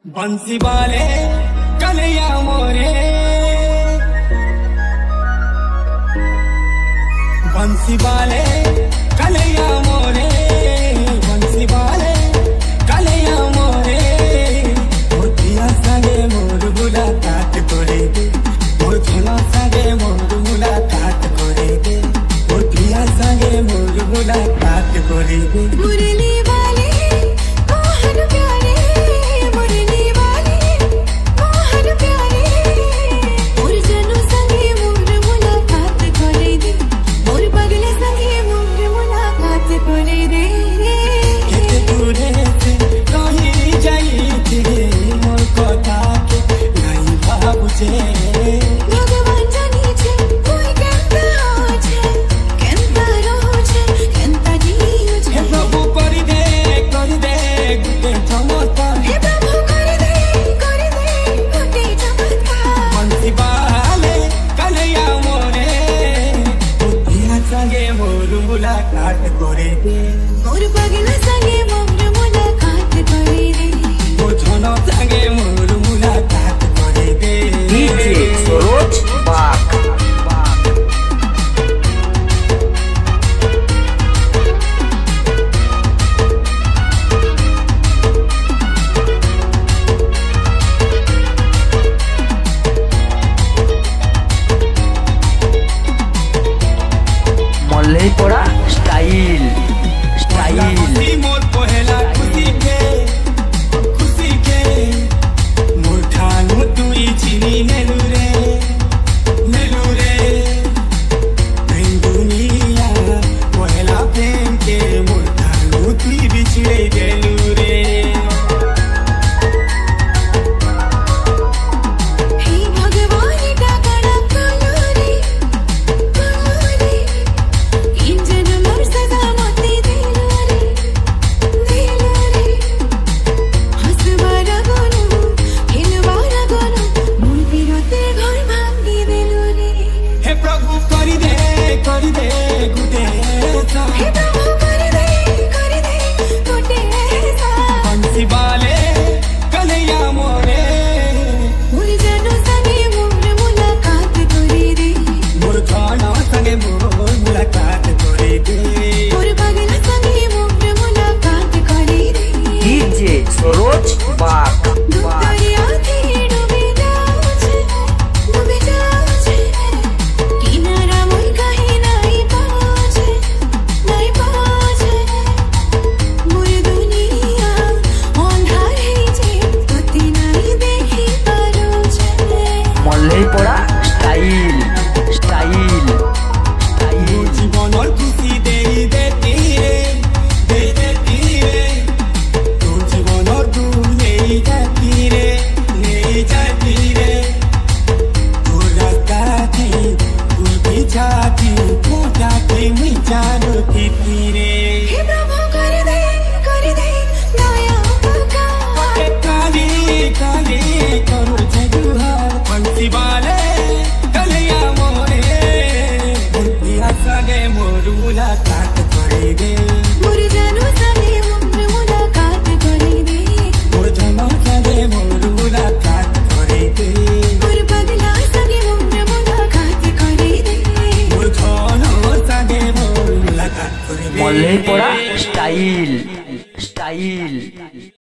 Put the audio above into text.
बंसी वाले कन्हैया मोरे, बंसी वाले कन्हैया मोरे, बंसी वाले कन्हैया मोरे। मोतिया संगे मोर मुलाकात करे दे, मोर झोला संगे मोर मुलाकात करे दे, मोतिया संगे मोर मुलाकात करे दे। मुरली वाले मोहन प्यारे, मुरली वाले मोहन प्यारे, मोर जनू संगे मोर मुलाकात करे दे, मोर पगले संगे मोर मुलाकात करे दे। केते दूरे से रही जाइते मोर कथा के नहीं भाबुछे। भगवान जानी छे कोई केंता हो छे, केंता रहो छे, केंता जियो छे। हे प्रभु कर दे गुटे चमत्कार, हे प्रभु कर दे गुटे चमत्कार। बंसी वाले कन्हैया मोरे, मोतिया संगे मोर मुलाकात करे दे, मोर पगला संगे मोर मुलाकात करे दे। मोर झोला संगे मोर मुलाकात करे दे। DJ Soroj Bak. Mallaypura style. खुशी मोर पहला खुशी के मोर ठानु तुई चिनी नेलु रे प्रेम दुनिया पहला प्रेम के मोर ठानु तुई बिछड़े गेलु रे। हे भगवान डाकड़ा कोलोरे कोलोरे, इंजन मोर सदा मोती देलो रे हसवारा गोनो हिलवारा गोनो, मोर बिरते घर भांगी देलो रे। हे प्रभु कर दे गुटे सा, हे प्रभु कर दे गुटे सा। बंसी वाले कन्हैया मोरे, मोर जनू संगे मोर मुलाकात करे दे, मोर झोला संगे मोर मुलाकात करे दे। मोर पगला संगे मोर मुलाकात करे दे। DJ Soroj